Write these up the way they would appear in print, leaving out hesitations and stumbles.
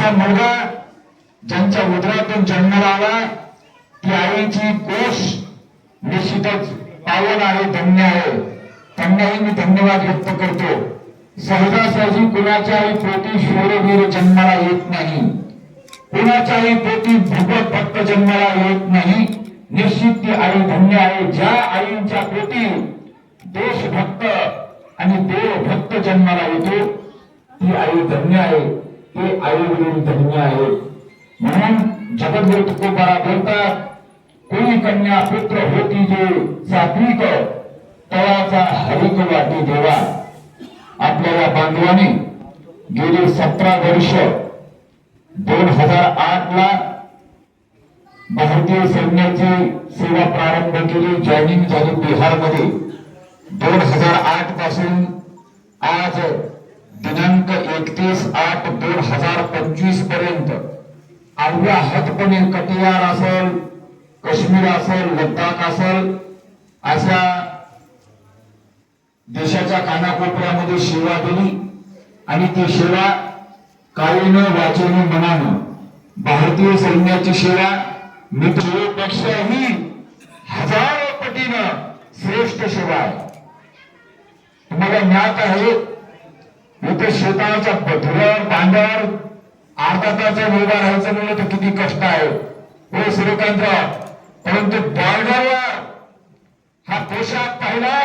असा मुलगा ज्यांच्या उदरातून जन्माला आला ती आईची गोष निश्चितच पावन आहे, धन्य आहे. त्यांनाही मी धन्यवाद व्यक्त करतो. सहजासहजी कुणाच्याही पोटी शूरवीर जन्माला येत नाही, कुणाच्याही पोटी भगवत भक्त जन्माला येत नाही. निश्चित ती आई धन्य आहे. ज्या आईंच्या पोटी देशभक्त आणि देवभक्त जन्माला येतो ती आई धन्य आहे, ते आई वडील धन्य आहे. म्हणून जगद्गुरु तुकोबारा बोलतात, कोणी कन्या पुत्र होती जे सात्विक तळाचा हरिक वाटी देवा. आपल्या बांधवांनी गेली 17 वर्ष 2008 ला भारतीय सैन्याची सेवा प्रारंभ केली, जॉईनिंग झाली बिहारमध्ये. 2008 पासून आज दिनांक 31/8/2025 पर्यंत अवघ्या हातपणे कटियार असेल, काश्मीर असेल, लडाख असेल, अशा देशाच्या कानाकोपऱ्यामध्ये सेवा दिली. आणि ती सेवा काळीनं वाचेनं मनानं भारतीय सैन्याची सेवा मित्रपेक्षाही हजारो पटीनं श्रेष्ठ सेवा आहे. तुम्हाला ज्ञात आहे इथे शेताच्या धुळ्यावर बांधावर अर्धा तास उभा राहायचं म्हणलं तर किती कष्ट आहे हो श्रीकांतराव. परंतु बॉर्डरवर हा पोशाख पाहिला,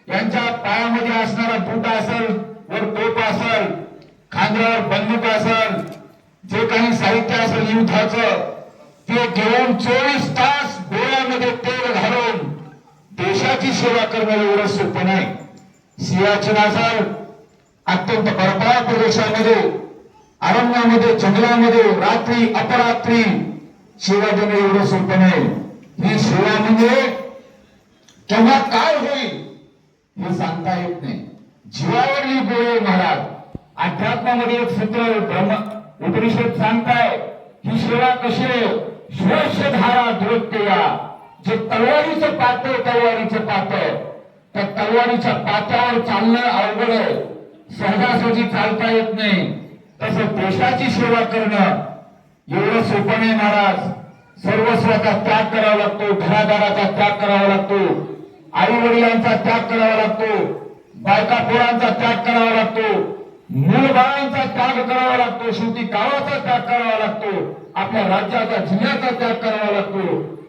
यांच्या पायामध्ये असणारा बूट असेल, वर टोप असेल, खांद्यावर बंदूक असेल, जे काही साहित्य असेल युद्धाचं ते घेऊन 24 तास डोळ्यामध्ये तेल घालून देशाची सेवा करणं एवढं सोपं नाही. सियाचीन असेल, अत्यंत बर्फाळ प्रदेशामध्ये, अरण्यामध्ये, जंगलामध्ये रात्री अपरात्री सेवा देणं एवढं सोपं नाही. ही सेवा म्हणजे केव्हा काय होईल हे सांगता येत नाही. जीवावरली गोळे महाराज. अध्यात्मामध्ये एक सूत्र ब्रह्म उपनिषद सांगताय ही सेवा कशी आहे. श्वासधारा धृत्या, जे तलवारीचं पातळ, तलवारीचं पातळ, त्या तलवारीच्या पात्यावर चालणं अवघड आहे, सहजासहजी चालता येत नाही. तसं देशाची सेवा करणं एवढं सोपं नाही महाराज. सर्वस्वाचा त्याग करावा लागतो, घरादाराचा त्याग करावा लागतो, आई वडिलांचा त्याग करावा लागतो, बायका पोरांचा त्याग करावा लागतो, मूलबाळांचा त्याग करावा लागतो, शेवटी गावाचा त्याग करावा लागतो, आपल्या राज्याचा जिल्ह्याचा त्याग करावा लागतो,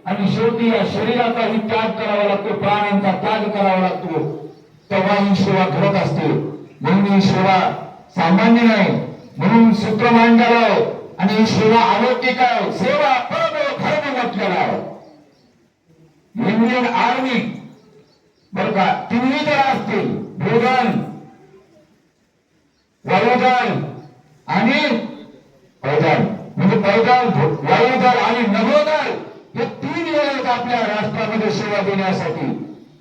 आणि शेवटी या शरीराचाही त्याग करावा लागतो, प्राणांचा त्याग करावा लागतो. तेव्हा ही सेवा घडत असते. म्हणून ही सेवा सामान्य नाही. म्हणून सूत्र मांडलं आणि ही सेवा अलौकिक आहे. सेवा परम धर्म म्हटलेला आहे. इंडियन आर्मी बर का, तिन्ही दल असतील, भूदल, वायुदल आणि पैदल. म्हणजे पैदल, वायुदल आणि नभोदल हे 3 दल आहेत आपल्या राष्ट्रामध्ये सेवा देण्यासाठी.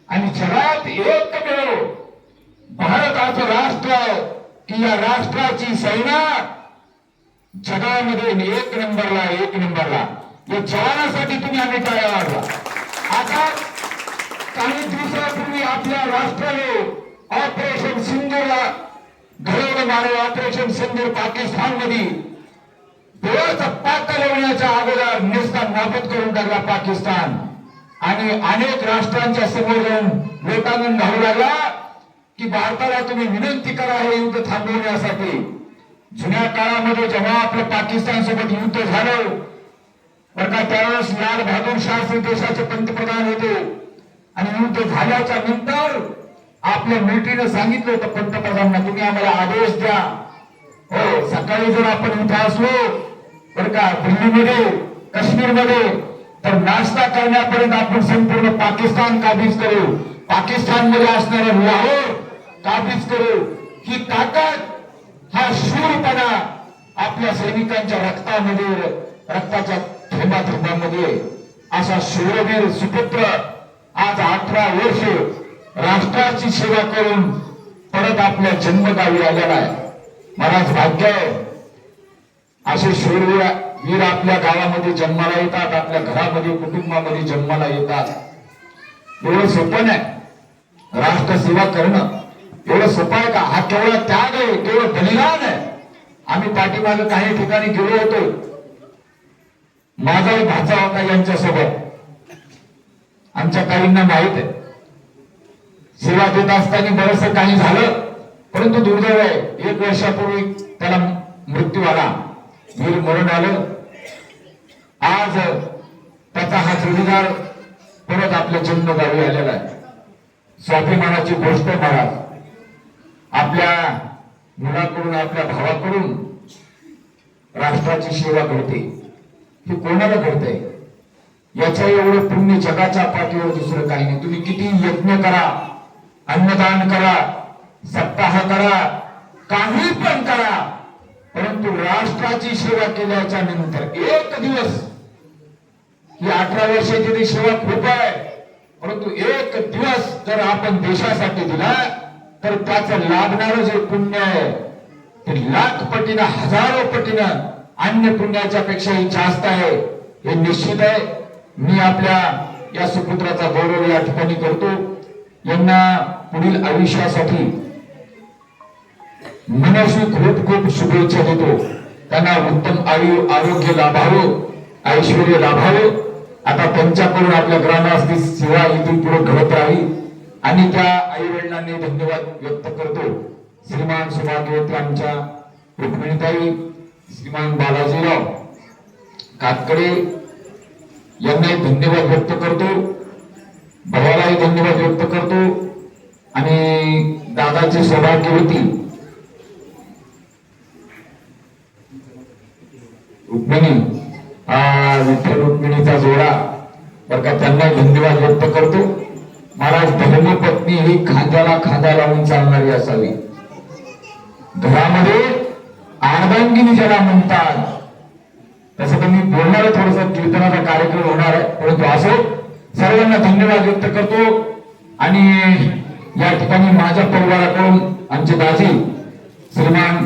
आणि जगात एकमेव भारताचं राष्ट्र आहे की या राष्ट्राची सेना जगामध्ये 1 नंबरला, 1 नंबरला. या जवानासाठी तुम्ही आम्ही टाळ्या वाजवा. आता काही दिवसापूर्वी आपल्या राष्ट्राने ऑपरेशन सिंधूरला घडवलं मारे. ऑपरेशन सिंधूर पाकिस्तान मध्ये डोळ्याचा पाता लावण्याच्या अगोदर निस्ता नाबूद करून टाकला पाकिस्तान. आणि अनेक राष्ट्रांच्या समोर जाऊन लोकांना घालू लागला की भारताला तुम्ही विनंती करा हे युद्ध थांबवण्यासाठी. जुन्या काळामध्ये जेव्हा आपलं पाकिस्तान सोबत युद्ध झालं बरं का, त्यावेळेस लाल बहादूर शास्त्री देशाचे पंतप्रधान होते. आणि युद्ध झाल्याच्या नंतर आपल्या मिलिटरीने सांगितलं होतं पंतप्रधानांना, तुम्ही आम्हाला आदेश द्या. हो, सकाळी जर आपण इथे असलो बरं का दिल्लीमध्ये, काश्मीरमध्ये, तर नाश्ता करण्यापर्यंत आपण संपूर्ण पाकिस्तान काबीज करू, पाकिस्तान मध्ये असणारे लाहोर काबीज करू. ही ताकद, हा शूरपणा आपल्या सैनिकांच्या रक्तामध्ये, रक्ताच्या थेंबाथेंबामध्ये असा शूरवीर सुपुत्र आज 18 वर्ष राष्ट्राची सेवा करून परत आपल्या जन्मगावी आलेला आहे. महाराज भाग्य आहे असे शूरवीर वीर आपल्या गावामध्ये जन्माला येतात, आपल्या घरामध्ये, कुटुंबामध्ये जन्माला येतात. एवढं सोपं नाही राष्ट्र सेवा करणं. एवढं सोपं आहे का? हा केवळ त्याग आहे, केवळ बलिदान आहे. आम्ही पाठीमागे काही ठिकाणी गेलो होतो, माझाही भाचा होता यांच्यासोबत, आमच्या काहींना माहित आहे. सेवा देत असताना बरंचसं काही झालं, परंतु दुर्दैव आहे 1 वर्षापूर्वी त्याला मृत्यू आला, वीर मरण आलं. आज त्याचा हा जोडीदार परत आपल्या जन्मगावी आलेला आहे. स्वाभिमानाची गोष्ट महाराज, आपल्या मुलाकडून आपल्या भावाकडून राष्ट्राची सेवा घडते. हे कोणाला घडतंय? याच्या एवढं पुण्य जगाच्या पाठीवर दुसरं काही नाही. तुम्ही किती यज्ञ करा, अन्नदान करा, सप्ताह करा, काही पण करा, परंतु राष्ट्राची सेवा केल्याच्या नंतर एक दिवस, ही 18 वर्षाची ती सेवा खूप आहे, परंतु एक दिवस जर आपण देशासाठी दिला तर त्याचं लाभणारं जे पुण्य आहे ते लाख पटीनं, हजारो पटीनं अन्य पुण्याच्या पेक्षाही जास्त आहे. हे निश्चित आहे. मी आपल्या या सुपुत्राचा गौरव या ठिकाणी करतो. यांना पुढील आयुष्यासाठी मनस्वी खूप खूप शुभेच्छा देतो. त्यांना उत्तम आरोग्य लाभावं, ऐश्वर्य लाभावं. आता त्यांच्याकडून आपल्या ग्रामस्थी सेवा इथून पुढे घडत राहील आणि त्या आई वडिलांनी धन्यवाद व्यक्त करतो. श्रीमान सुभाग्यवती आमच्या रुक्मिणीताई, श्रीमान बालाजीराव कातकडे यांनाही धन्यवाद व्यक्त करतो. भावालाही धन्यवाद व्यक्त करतो. आणि दादाची सौभाग्यवती रुक्मिणी, विठ्ठल रुक्मिणीचा जोडा बर का, त्यांना धन्यवाद व्यक्त करतो. महाराज, धर्मपत्नी ही खांद्याला खांदा लावून चालणारी असावी. घरामध्ये अर्धांगिनी ज्याला म्हणतात, तसं तर मी बोलणार आहे, थोडस कीर्तनाचा कार्यक्रम होणार आहे, परंतु असो सर्वांना धन्यवाद व्यक्त करतो. आणि या ठिकाणी माझ्या परिवाराकडून आमचे दाजी श्रीमान